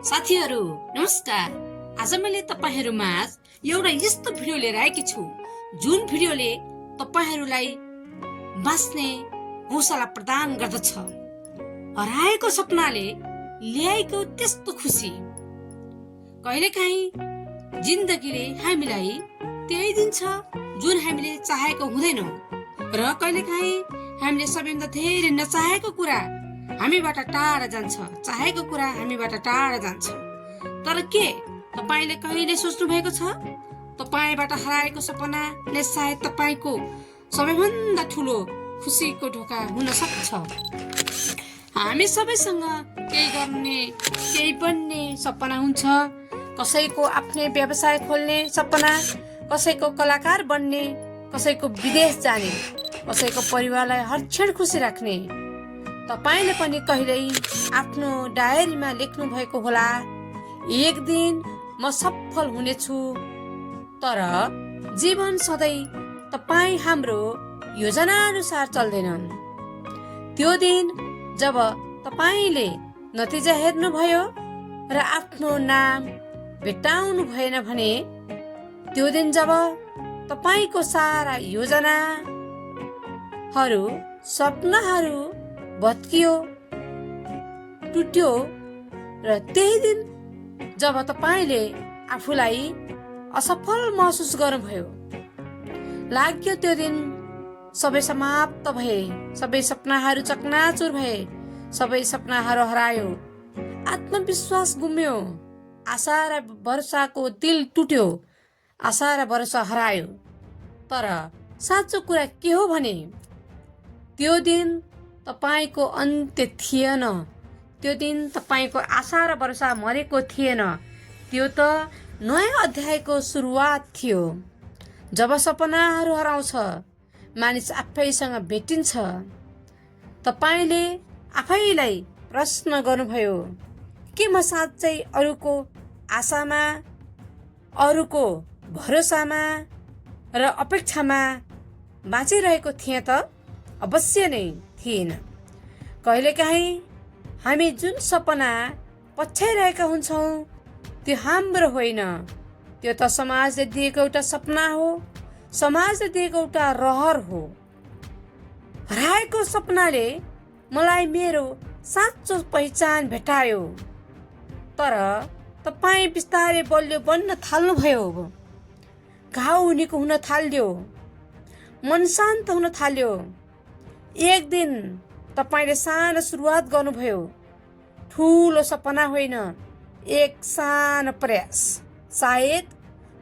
साथीहरू नमस्कार। आज मैले तपाईहरुमाझ एउटा यस्तो भिडियो लिएर आएकी छु जुन भिडियोले तपाईहरुलाई बाँच्ने हौसला प्रदान गर्दछ। हराएको सपनाले ल्याएको त्यस्तो खुसी। कहिलेकाहीँ जिन्दगीले हामीलाई त्यही दिन्छ जुन हामीले चाहेको हुँदैन र कहिलेकाहीँ हामीले सबैभन्दा धेरै नचाहेको कुरा हामीबाट टाढा जान्छ, चाहेको कुरा हामीबाट टाढा जान्छ। तर के तपाईले कहिले सोच्नु भएको छ तपाईबाट हराएको सपनाले सायद तपाईको सबैभन्दा ठुलो खुसीको ढोका हुन सक्छ। हामी सबैसँग केही गर्ने, केही बन्ने सपना हुन्छ। कसैको आफ्नै व्यवसाय खोल्ने सपना, कसैको कलाकार बन्ने, कसैको विदेश जाने, कसैको परिवारलाई हर क्षण खुसी राख्ने। तपाईले पनि कहिल्यै आफ्नो डायरीमा लेख्नु भएको होला, एक दिन म सफल हुनेछु। तर जीवन सधैँ तपाई हाम्रो योजना अनुसार चल्दैनन्। त्यो दिन जब तपाईले नतिजा हेर्नुभयो र आफ्नो नाम भेट्टाउनु भएन भने, त्यो दिन जब तपाईको सारा योजनाहरू, सपनाहरू भत्कियो, टुट्यो र त्यही दिन जब तपाईले आफूलाई असफल महसुस गर्नुभयो, लाग्यो त्यो दिन सबै समाप्त भए, सबै सपनाहरू चकनाचुर भए, सबै सपनाहरू हरायो, आत्मविश्वास गुम्यो, आशा र भरोसाको दिल टुट्यो, आशा र भरोसा हरायो। तर साँचो कुरा के हो भने त्यो दिन तपाईको अन्त्य थिएन। त्यो दिन तपाईको आशा र भरोसा मरेको थिएन। त्यो त नयाँ अध्यायको सुरुवात थियो। जब सपनाहरू हराउँछ, मानिस आफैसँग भेटिन्छ। तपाईले आफैलाई प्रश्न गर्नुभयो, के म साँच्चै अरूको आशामा, अरूको भरोसामा र अपेक्षामा बाँचिरहेको थिएँ त? अवश्य नै थिएन। कहिलेकाहीँ हामी जुन सपना पछ्याइरहेका हुन्छौँ त्यो हाम्रो होइन, त्यो त समाजले दिएको एउटा सपना हो, समाजले दिएको एउटा रहर हो। हराएको सपनाले मलाई मेरो साँचो पहिचान भेटायो। तर तपाई बिस्तारै बलियो बन्न थाल्नुभयो, घाउ निको हुन थाल्यो, मन शान्त हुन थाल्यो। एक दिन तपाईले सानो सुरुवात गर्नुभयो, ठुलो सपना होइन, एक सानो प्रयास। सायद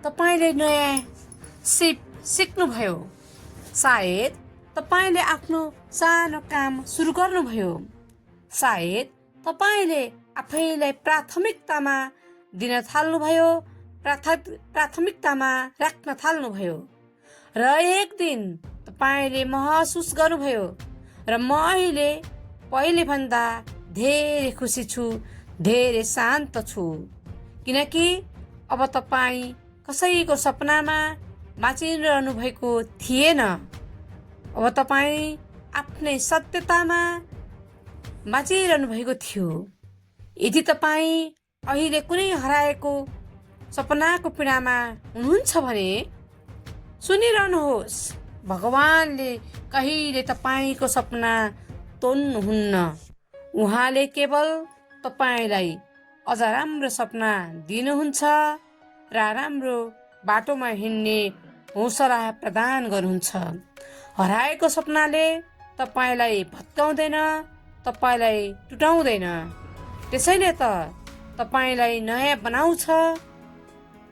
तपाईले नयाँ सिक्नुभयो, सायद तपाईले आफ्नो सानो काम सुरु गर्नुभयो, सायद तपाईले आफैलाई प्राथमिकतामा दिन थाल्नुभयो, प्राथमिकतामा राख्न थाल्नुभयो। र एक दिन तपाईले महसुस गर्नुभयो, र म अहिले पहिले भन्दा धेरै खुसी छु, धेरै शान्त छु। किनकि अब तपाई कसैको सपनामा बाँचिरहनु भएको थिएन। अब तपाई आफ्नै सत्यतामा बाँचिरहनु भएको थियो। यदि तपाई अहिले कुनै हराएको सपनाको पीडामा हुनुहुन्छ भने सुनिरहनुहोस्, भगवानले कहिले तपाईको सपना तोड्नुहुन्न। उहाँले केवल तपाईलाई अझ राम्रो सपना दिनुहुन्छ र राम्रो बाटोमा हिँड्ने हौसला प्रदान गर्नुहुन्छ। हराएको सपनाले तपाईलाई भत्काउँदैन, तपाईलाई टुटाउँदैन। त्यसैले त तपाईलाई नयाँ बनाउँछ।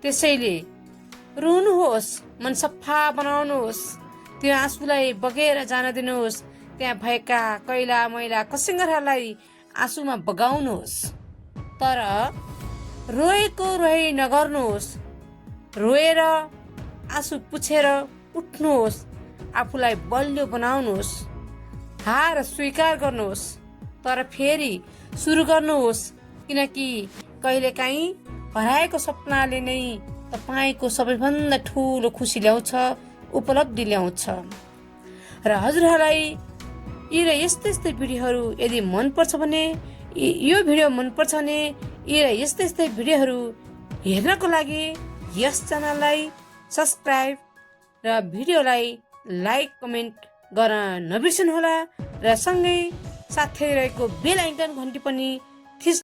त्यसैले रुनुहोस्, मन सफा बनाउनुहोस्, त्यो आँसुलाई बगेर जान दिनुहोस्। त्यहाँ भएका कैला मैला कसिङ्गरहरूलाई आँसुमा बगाउनुहोस्। तर रोएको रोइ नगर्नुहोस्। रोएर आँसु पुछेर उठ्नुहोस्, आफूलाई बलियो बनाउनुहोस्। हार स्वीकार गर्नुहोस्, तर फेरि सुरु गर्नुहोस्। किनकि कहिलेकाहीँ हराएको सपनाले नै तपाईको सबैभन्दा ठुलो खुसी ल्याउँछ, उपलब्धि ल्याउँछ। र हजुरहरूलाई यी र यस्तै भिडियोहरू यदि मन पर्छ भने यो भिडियो मनपर्छ भने यस्तै यस्तै भिडियोहरू हेर्नको लागि यस च्यानललाई सब्स्क्राइब र भिडियोलाई लाइक कमेन्ट गर्न नबिर्सनुहोला र सँगै साथै रहेको बेल आइकन घन्टी पनि